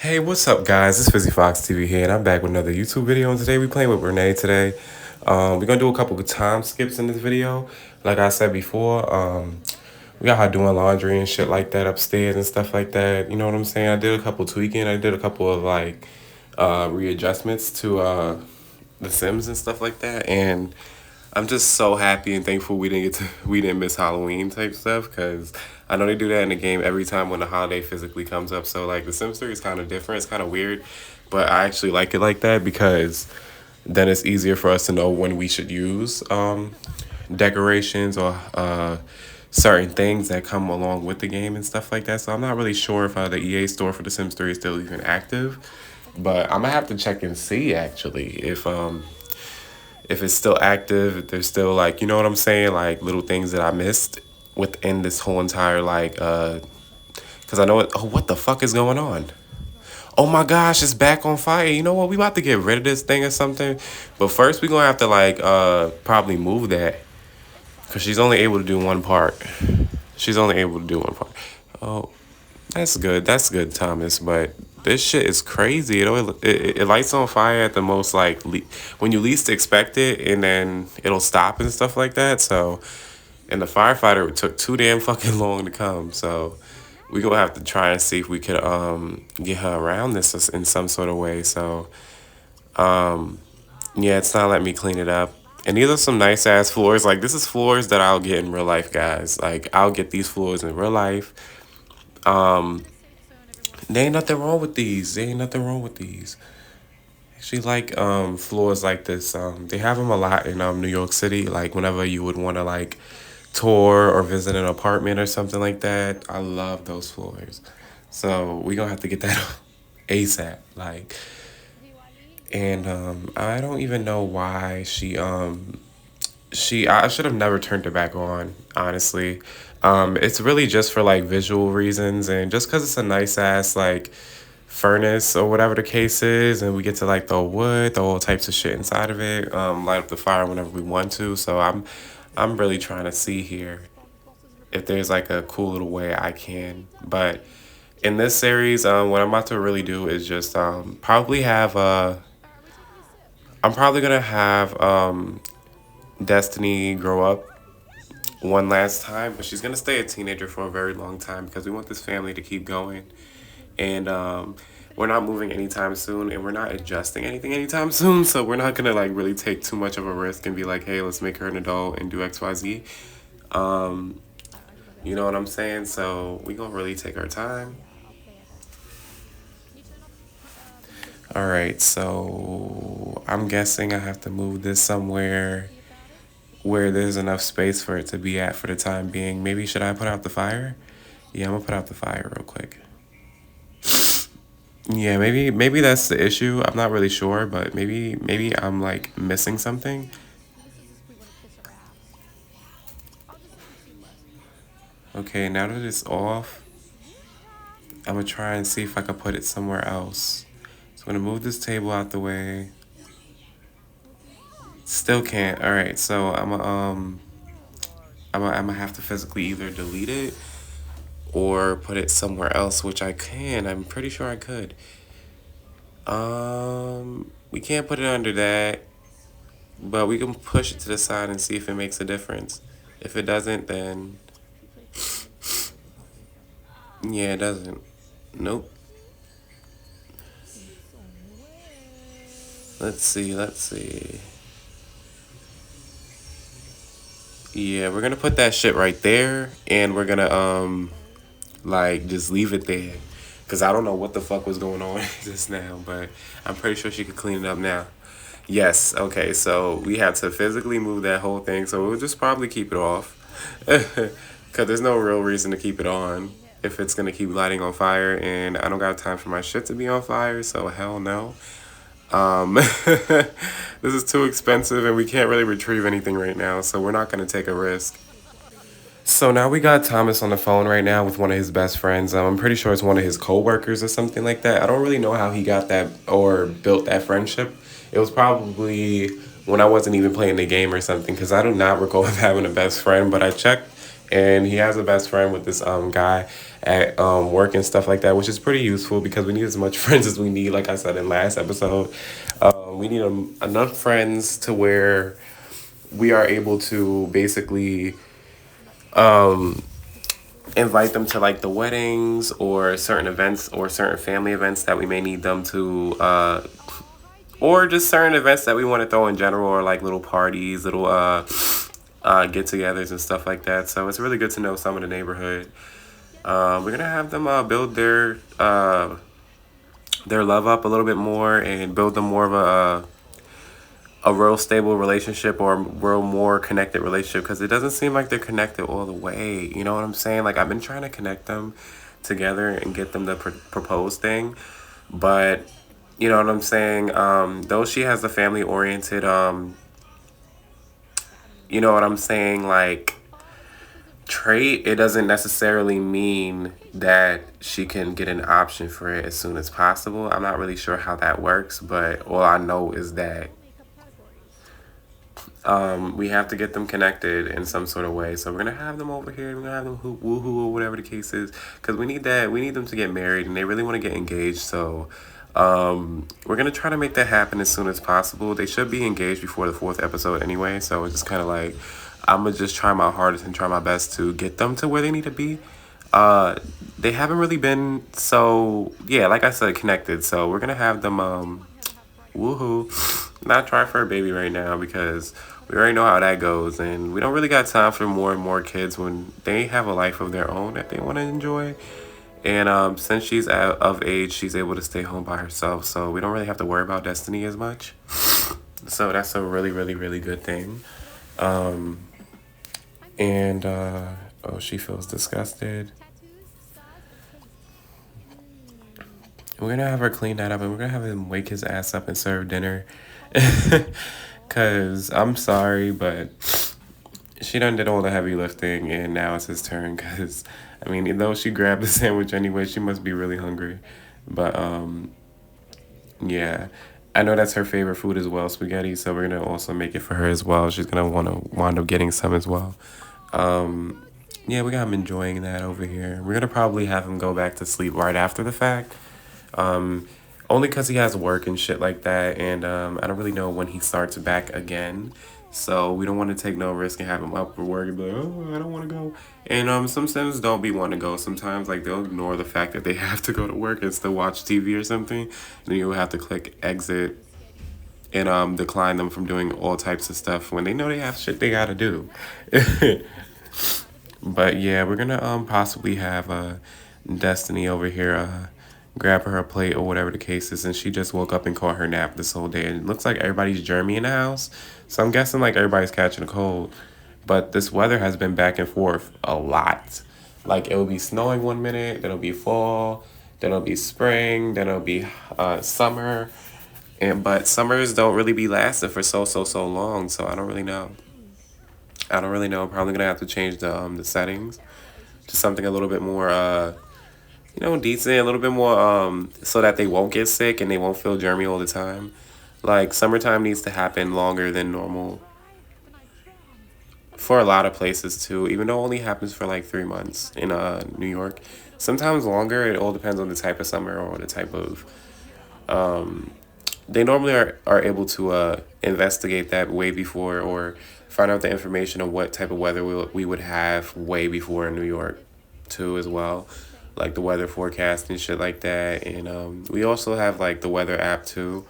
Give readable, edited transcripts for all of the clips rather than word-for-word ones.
Hey, what's up, guys? It's Fizzy Fox TV here, and I'm back with another YouTube video. And today we playing with Renee. Today, we're gonna do a couple of time skips in this video. Like I said before, we got her doing laundry and shit like that upstairs and stuff like that. You know what I'm saying? I did a couple tweaking. I did a couple of like readjustments to The Sims and stuff like that, and I'm just so happy and thankful we didn't miss Halloween type stuff, because I know they do that in the game every time when the holiday physically comes up. So like the Sims 3 is kind of different. It's kind of weird, but I actually like it like that because then it's easier for us to know when we should use decorations or certain things that come along with the game and stuff like that. So I'm not really sure if the EA store for The Sims 3 is still even active, but I'm gonna have to check and see actually if it's still active, if there's still like, you know what I'm saying, like little things that I missed within this whole entire like because I know it. Oh, what the fuck is going on? Oh my gosh, it's back on fire. You know what? We about to get rid of this thing or something. But first we gonna have to like probably move that, because she's only able to do one part. She's only able to do one part. Oh, that's good. That's good, Thomas. But this shit is crazy. It lights on fire at the most, like, when you least expect it, and then it'll stop and stuff like that. So, and the firefighter took too damn fucking long to come. So, we gonna have to try and see if we could get her around this in some sort of way. So, yeah, it's not letting me clean it up. And these are some nice ass floors. Like, this is floors that I'll get in real life, guys. Like, I'll get these floors in real life. There ain't nothing wrong with these. There ain't nothing wrong with these. Actually, like floors like this. They have them a lot in New York City. Like whenever you would want to like tour or visit an apartment or something like that. I love those floors. So we gonna have to get that ASAP. Like, and I don't even know why I should have never turned it back on, honestly. It's really just for like visual reasons, and just because it's a nice ass like furnace or whatever the case is, and we get to like throw wood, throw all types of shit inside of it, light up the fire whenever we want to. So I'm really trying to see here if there's like a cool little way I can. But in this series, what I'm about to really do is just probably have I'm probably gonna have Destiny grow up one last time, but she's gonna stay a teenager for a very long time because we want this family to keep going. And we're not moving anytime soon, and we're not adjusting anything anytime soon, so we're not gonna like really take too much of a risk and be like, hey, let's make her an adult and do XYZ. You know what I'm saying? So we gonna really take our time. All right, so I'm guessing I have to move this somewhere where there's enough space for it to be at for the time being. Maybe should I put out the fire? Yeah, I'm gonna put out the fire real quick. Yeah, maybe that's the issue. I'm not really sure, but maybe I'm like missing something. Okay, now that it's off, I'm gonna try and see if I can put it somewhere else. So I'm gonna move this table out the way. Still can't. All right, so I'm gonna have to physically either delete it or put it somewhere else, which I can. I'm pretty sure I could. We can't put it under that, but we can push it to the side and see if it makes a difference. If it doesn't, then yeah, it doesn't. Nope. Let's see, let's see. Yeah, we're gonna put that shit right there, and we're gonna like just leave it there, cause I don't know what the fuck was going on just now, but I'm pretty sure she could clean it up now. Yes, okay, so we have to physically move that whole thing, so we'll just probably keep it off. Because there's no real reason to keep it on if it's going to keep lighting on fire, and I don't got time for my shit to be on fire, so hell no. This is too expensive, and we can't really retrieve anything right now, so we're not going to take a risk. So now we got Thomas on the phone right now with one of his best friends. I'm pretty sure it's one of his coworkers or something like that. I don't really know how he got that or built that friendship. It was probably when I wasn't even playing the game or something, because I do not recall him having a best friend. But I checked, and he has a best friend with this guy. at work and stuff like that, which is pretty useful because we need as much friends as we need. Like I said in last episode, we need enough friends to where we are able to basically invite them to like the weddings or certain events or certain family events that we may need them to or just certain events that we want to throw in general, or like little parties, little get-togethers and stuff like that. So it's really good to know some of the neighborhood. We're gonna have them build their love up a little bit more and build them more of a real stable relationship or a real more connected relationship, because it doesn't seem like they're connected all the way. You know what I'm saying? Like I've been trying to connect them together and get them to propose thing, but you know what I'm saying. Though she has the family oriented, you know what I'm saying, like trait, it doesn't necessarily mean that she can get an option for it as soon as possible. I'm not really sure how that works, but all I know is that we have to get them connected in some sort of way. So we're gonna have them over here. We're gonna have them woohoo or whatever the case is, because we need that. We need them to get married, and they really want to get engaged. So we're gonna try to make that happen as soon as possible. They should be engaged before the fourth episode anyway. So it's just kind of like I'm gonna just try my hardest and try my best to get them to where they need to be. They haven't really been, so yeah, like I said, connected. So we're gonna have them woohoo, not try for a baby right now, because we already know how that goes, and we don't really got time for more and more kids when they have a life of their own that they want to enjoy. And since she's out of age, she's able to stay home by herself, so we don't really have to worry about Destiny as much. So that's a really, really, really good thing. And oh, she feels disgusted. We're gonna have her clean that up, and we're gonna have him wake his ass up and serve dinner. Cause I'm sorry, but she done did all the heavy lifting, and now it's his turn. Cause I mean, though she grabbed the sandwich anyway, she must be really hungry. But yeah, I know that's her favorite food as well, spaghetti. So we're gonna also make it for her as well. She's gonna want to wind up getting some as well. Yeah, we got him enjoying that over here. We're gonna probably have him go back to sleep right after the fact. Um, Only because he has work and shit like that, and I don't really know when he starts back again. So we don't want to take no risk and have him up for work and be like, oh, I don't want to go. And some Sims don't be want to go. Sometimes like they'll ignore the fact that they have to go to work and still watch TV or something. And then you'll have to click exit and decline them from doing all types of stuff when they know they have shit they gotta do. But yeah, we're gonna possibly have Destiny over here grab her a plate or whatever the case is, and she just woke up and caught her nap this whole day. And it looks like everybody's germy in the house, so I'm guessing like everybody's catching a cold. But this weather has been back and forth a lot. Like it'll be snowing one minute, then it'll be fall, then it'll be spring, then it'll be summer. And but summers don't really be lasting for so long, so I don't really know. I don't really know. Probably gonna have to change the settings to something a little bit more decent, a little bit more so that they won't get sick and they won't feel germy all the time. Like summertime needs to happen longer than normal for a lot of places too, even though it only happens for like 3 months in New York. Sometimes longer. It all depends on the type of summer or the type of they normally are able to investigate that way before, or find out the information on what type of weather we would have way before in New York too as well, like the weather forecast and shit like that. And we also have like the weather app too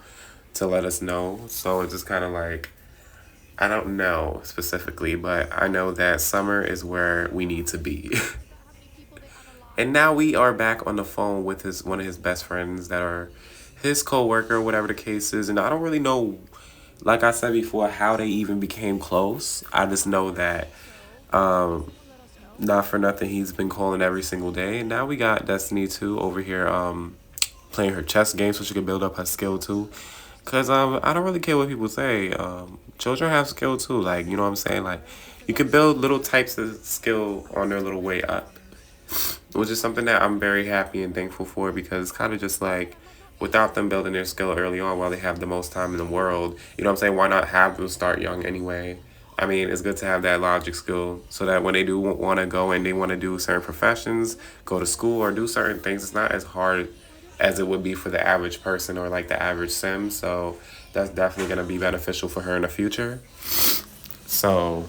to let us know. So it's just kind of like, I don't know specifically, but I know that summer is where we need to be. And now we are back on the phone with his one of his best friends that are his co-worker, whatever the case is. And I don't really know, like I said before, how they even became close. I just know that not for nothing he's been calling every single day. And now we got Destiny 2 over here playing her chess game so she can build up her skill too. Cause I don't really care what people say. Children have skill too. Like, you know what I'm saying? Like you can build little types of skill on their little way up, which is something that I'm very happy and thankful for, because it's kind of just like without them building their skill early on while they have the most time in the world, you know what I'm saying? Why not have them start young anyway? I mean, it's good to have that logic skill so that when they do want to go and they want to do certain professions, go to school or do certain things, it's not as hard as it would be for the average person or like the average sim. So that's definitely going to be beneficial for her in the future. So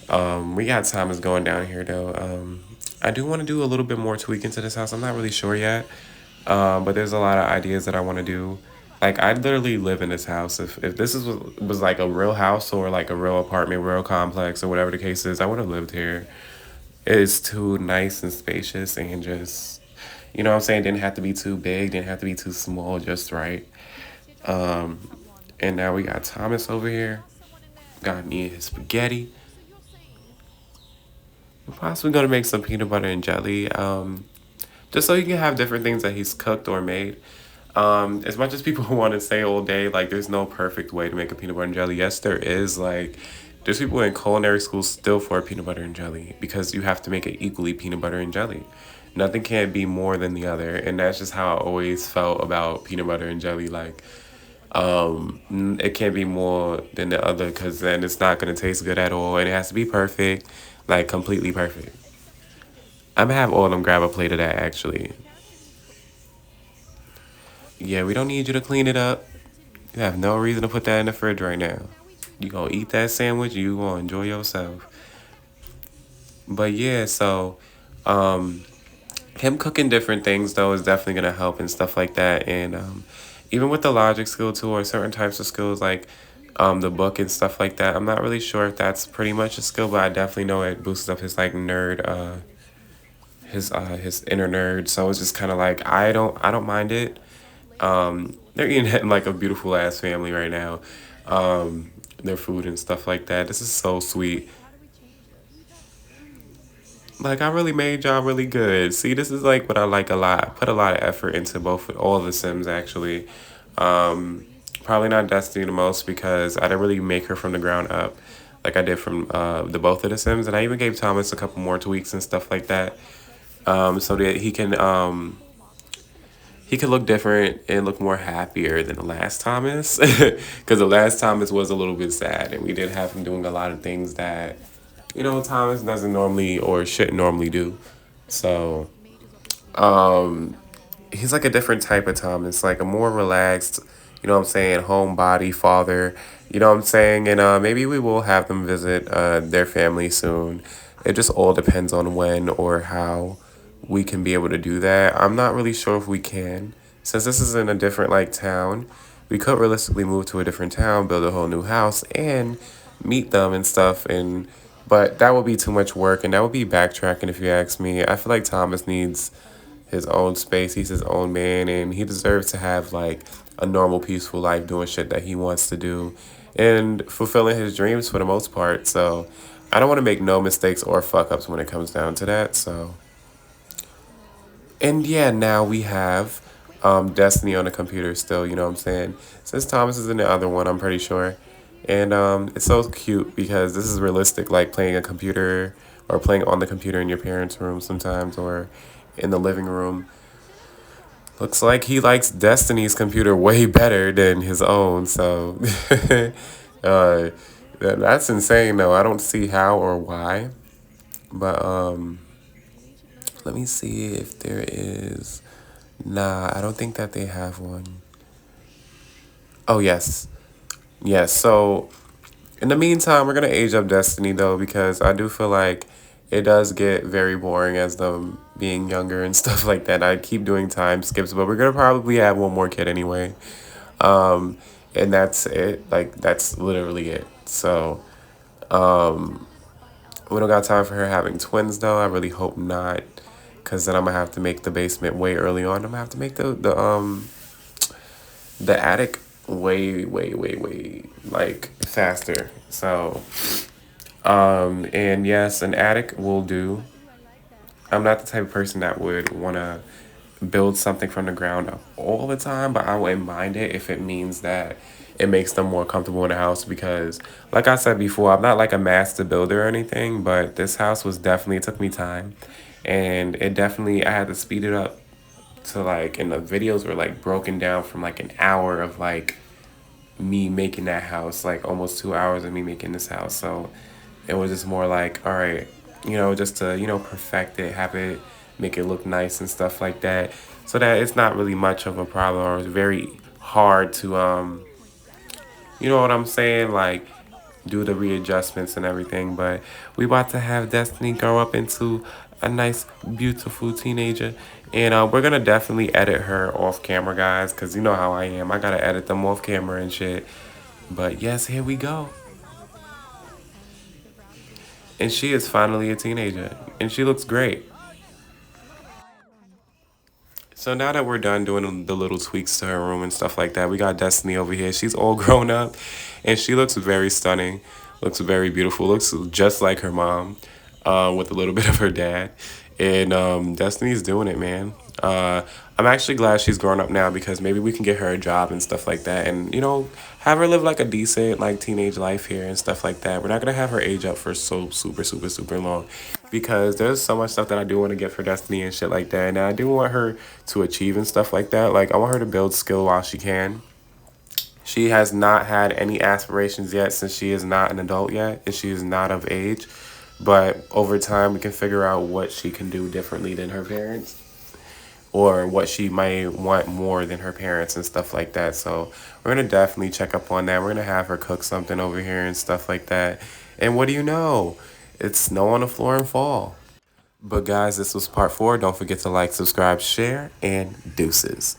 we got Thomas going down here though. I do want to do a little bit more tweaking to this house. I'm not really sure yet, but there's a lot of ideas that I want to do. Like I literally live in this house. If this was like a real house or like a real apartment, real complex or whatever the case is, I would have lived here. It's too nice and spacious and just, you know what I'm saying, didn't have to be too big, didn't have to be too small, just right. Um, and now we got Thomas over here. Got me his spaghetti. We're possibly gonna make some peanut butter and jelly. Just so you can have different things that he's cooked or made. As much as people want to say all day, like there's no perfect way to make a peanut butter and jelly. Yes, there is. Like there's people in culinary school still for peanut butter and jelly because you have to make it equally peanut butter and jelly. Nothing can be more than the other, and that's just how I always felt about peanut butter and jelly. Like it can't be more than the other because then it's not gonna taste good at all, and it has to be perfect, like completely perfect. I'm gonna have all of them grab a plate of that actually. Yeah, we don't need you to clean it up. You have no reason to put that in the fridge right now. You gonna eat that sandwich, you gonna enjoy yourself. But yeah, so um him cooking different things though is definitely gonna help and stuff like that. And even with the logic skill too, or certain types of skills like the book and stuff like that. I'm not really sure if that's pretty much a skill, but I definitely know it boosts up his like nerd his inner nerd. So it's just kind of like I don't mind it. They're eating like a beautiful ass family right now. Their food and stuff like that. This is so sweet. Like I really made y'all really good. See, this is like what I like a lot. I put a lot of effort into both all the Sims actually. Um, Probably not Destiny the most because I didn't really make her from the ground up like I did from the both of the Sims, and I even gave Thomas a couple more tweaks and stuff like that, so that he could look different and look more happier than the last Thomas, because the last Thomas was a little bit sad, and we did have him doing a lot of things that Thomas doesn't normally or shouldn't normally do. So he's like a different type of Thomas, like a more relaxed, what I'm saying, homebody father, what I'm saying, and maybe we will have them visit their family soon. It just all depends on when or how we can be able to do that. I'm not really sure if we can, since this is in a different like town. We could realistically move to a different town, build a whole new house, and meet them and stuff, and but that would be too much work, and that would be backtracking if you ask me. I feel like Thomas needs his own space. He's his own man, and he deserves to have like a normal, peaceful life doing shit that he wants to do and fulfilling his dreams for the most part. So I don't want to make no mistakes or fuck ups when it comes down to that. So, and yeah, now we have Destiny on the computer still, you know what I'm saying? Since Thomas is in the other one, I'm pretty sure. And it's so cute because this is realistic, like playing a computer or playing on the computer in your parents' room sometimes or in the living room. Looks like he likes Destiny's computer way better than his own, so uh, that's insane though. I don't see how or why, but let me see if there is. Nah, I don't think that they have one. Oh yes, yes. So in the meantime, we're gonna age up Destiny though because I do feel like it does get very boring as them being younger and stuff like that. I keep doing time skips, but we're gonna probably have one more kid anyway. Um, and that's it. Like that's literally it. So we don't got time for her having twins though. I really hope not, cause then I'm gonna have to make the basement way early on. I'm gonna have to make the attic way like faster. So and yes, an attic will do. I'm not the type of person that would want to build something from the ground up all the time, but I wouldn't mind it if it means that it makes them more comfortable in the house because, like I said before, I'm not like a master builder or anything, but this house was definitely, it took me time. And it definitely, I had to speed it up to like, and the videos were like broken down from like an hour of like me making that house, like almost 2 hours of me making this house. So it was just more like, all right, just to, perfect it, have it, make it look nice and stuff like that. So that it's not really much of a problem, or it's very hard to, you know what I'm saying? Like, do the readjustments and everything. But we about to have Destiny grow up into a nice, beautiful teenager. And we're going to definitely edit her off camera, guys, because you know how I am. I got to edit them off camera and shit. But yes, here we go. And she is finally a teenager. And she looks great. So now that we're done doing the little tweaks to her room and stuff like that, we got Destiny over here. She's all grown up and she looks very stunning, looks very beautiful, looks just like her mom, with a little bit of her dad. And Destiny's doing it, man. I'm actually glad she's grown up now because maybe we can get her a job and stuff like that, and have her live like a decent like teenage life here and stuff like that. We're not gonna have her age up for so super super super long because there's so much stuff that I do want to get for Destiny and shit like that. And I do want her to achieve and stuff like that. Like I want her to build skill while she can. She has not had any aspirations yet since she is not an adult yet and she is not of age. But over time, we can figure out what she can do differently than her parents or what she might want more than her parents and stuff like that. So we're going to definitely check up on that. We're going to have her cook something over here and stuff like that. And what do you know? It's snow on the floor and fall. But guys, this was part 4. Don't forget to like, subscribe, share, and deuces.